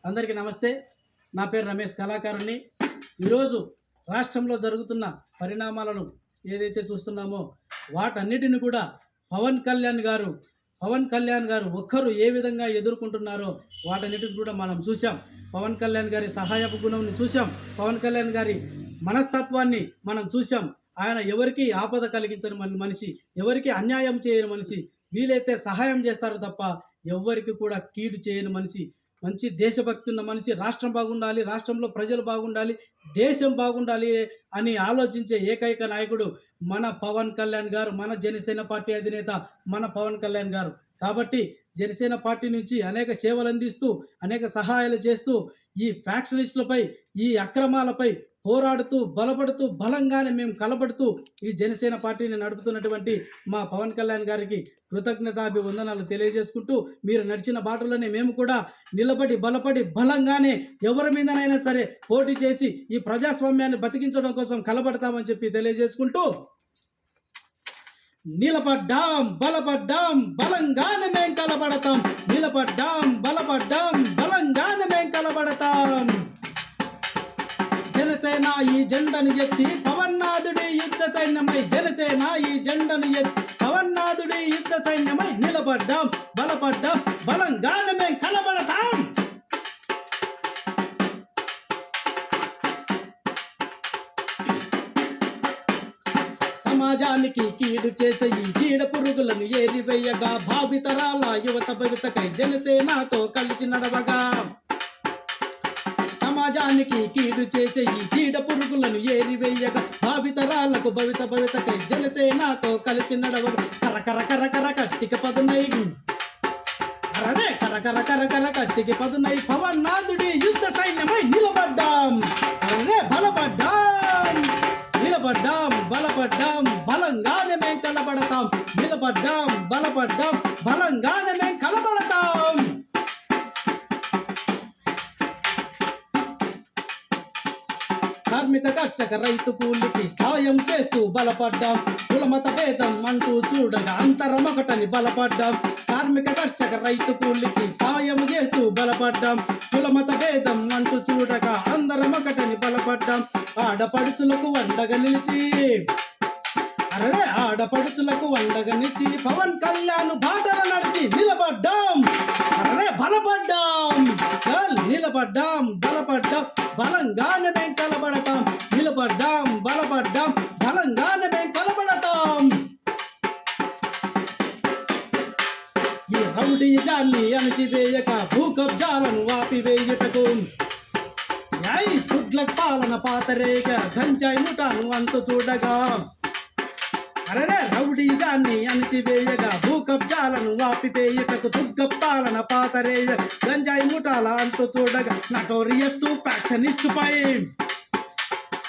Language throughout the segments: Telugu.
అందరికీ నమస్తే. నా పేరు రమేష్ కళాకారుణ్ణి. ఈరోజు రాష్ట్రంలో జరుగుతున్న పరిణామాలను ఏదైతే చూస్తున్నామో వాటన్నిటిని కూడా పవన్ కళ్యాణ్ గారు ఒక్కరు ఏ విధంగా ఎదుర్కొంటున్నారో వాటన్నిటిని కూడా మనం చూసాం. పవన్ కళ్యాణ్ గారి సహాయపు గుణంని చూసాం. పవన్ కళ్యాణ్ గారి మనస్తత్వాన్ని మనం చూసాం. ఆయన ఎవరికి ఆపద కలిగించని మనిషి, ఎవరికి అన్యాయం చేయని మనిషి, వీలైతే సహాయం చేస్తారు తప్ప ఎవరికి కూడా కీడు చేయని మనిషి, మంచి దేశభక్తి ఉన్న మనిషి. రాష్ట్రం బాగుండాలి, రాష్ట్రంలో ప్రజలు బాగుండాలి, దేశం బాగుండాలి అని ఆలోచించే ఏకైక నాయకుడు మన పవన్ కళ్యాణ్ గారు, మన జనసేన పార్టీ అధినేత మన పవన్ కళ్యాణ్ గారు. కాబట్టి జనసేన పార్టీ నుంచి అనేక సేవలు అందిస్తూ, అనేక సహాయాలు చేస్తూ, ఈ ఫ్యాక్షనిస్టులపై, ఈ అక్రమాలపై పోరాడుతూ, బలపడుతూ, బలంగానే మేము కలబడుతూ ఈ జనసేన పార్టీని నడుపుతున్నటువంటి మా పవన్ కళ్యాణ్ గారికి కృతజ్ఞతాభివందనాలు తెలియజేసుకుంటూ, మీరు నడిచిన బాటలోనే మేము కూడా నిలబడి, బలపడి, బలంగానే ఎవరి మీదనైనా సరే పోటీ చేసి ఈ ప్రజాస్వామ్యాన్ని బతికించడం కోసం కలబడతామని చెప్పి తెలియజేసుకుంటూ, నిలబడ్డాం, బలపడ్డాం, బలంగానే మేం కలబడతాం. నిలబడ్డాం, బలపడ్డాం, బలంగానే మేం కలబడతాం. జనసేన ఈ జెండను ఎత్తి పవన్నాథుడి యుద్ధ సైన్యమై, జనసేన ఈ జెండను ఎత్తి పవన్నాథుడి యుద్ధ సైన్యమై నిలబడ్డాం, బలపడ్డాం, బలంగానే మేం కలబడతాం. సమాజానికి కీడు చేసే ఈ చీడ పురుగులను ఏరివేయగా, భావితరాల యువత భవితకై జనసేనతో కలిసి నడవగా. సమాజానికి కీడు చేసే ఈ చీడ పురుగులను ఏరివేయగా, భావితరాలకు భవితకై జనసేనతో కలిసి నడవగా. కరకర కరకర కత్తికి పదునై, అరే కరకర కరకర కత్తికి పదునై పవన్నాథుడి యుద్ధ సైన్యమై నిలబడ్డాం. అరే బలపడ్డాం, నిలబడ్డాం, బలపడ్డాం, బలంగానే మేం కలబడతాం. నిలబడ్డాం, బలపడ్డాం, బలంగానే మేం కలబడతాం. కార్మిక కర్షక రైతు కూలికి సాయం చేస్తూ బలపడ్డాం. కులమత భేదం అంటూ చూడగా అంతరం ఒకటని బలపడ్డాం. కార్మిక కర్షక రైతు కూలికి సాయం చేస్తూ బలపడ్డాం. కులమత భేదం అంటూ చూడగా అందరం ఒకటని బలపడ్డాం. ఆడపడుచులకు అండగా నిలిచి, అరే ఆడపడుచులకు అండగా నిలిచి పవన్ కళ్యాణ్ బాటలు నడిచి నిలబడ్డాం. అరే బలపడ్డాం, నిలబడ్డాం, బలపడ్డాం, బలంగానే మేం కలబడతాం. నిలబడ్డాం, బలపడ్డాం, బలంగానే మేం కలబడతాం. ఈ రౌడీజాన్ని అణచివేయక, భూకబ్జాలను ఆపివేయుటకు, తుగ్లక్ పాలన పాతరేగ గంజాయి ముఠాను అంతు చూడగా. అరే రౌడీజాన్ని అణచివేయగా, భూకబ్జాలను ఆపివేయుటకు, తుగ్లక్ పాలన పాతరేగ గంజాయి ముఠాల అంతు చూడగా. నటోరియస్ ఫ్యాక్షనిస్టుపై,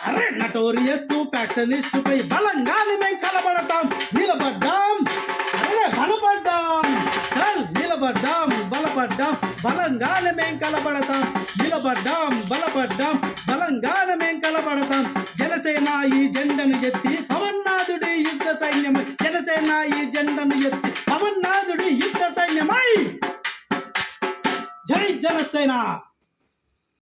అరే నటోరియస్ ఫ్యాక్షనిస్టుపై బలంగానే మేం కలబడతాం. నిలబడ్డాం, అరే బలపడ్డాం, నిలబడ్డాం, బలపడ్డాం, బలంగానే మేం కలబడతాం. నిలబడ్డాం, బలపడ్డాం, బలంగానే మేం కలబడతాం. జనసేన ఈ జెండను ఎత్తి పవన్నాథుడి యుద్ధ సైన్యమై, జనసేన ఈ జెండను ఎత్తి పవన్నాథుడి యుద్ధ సైన్యమై. జై జనసేన.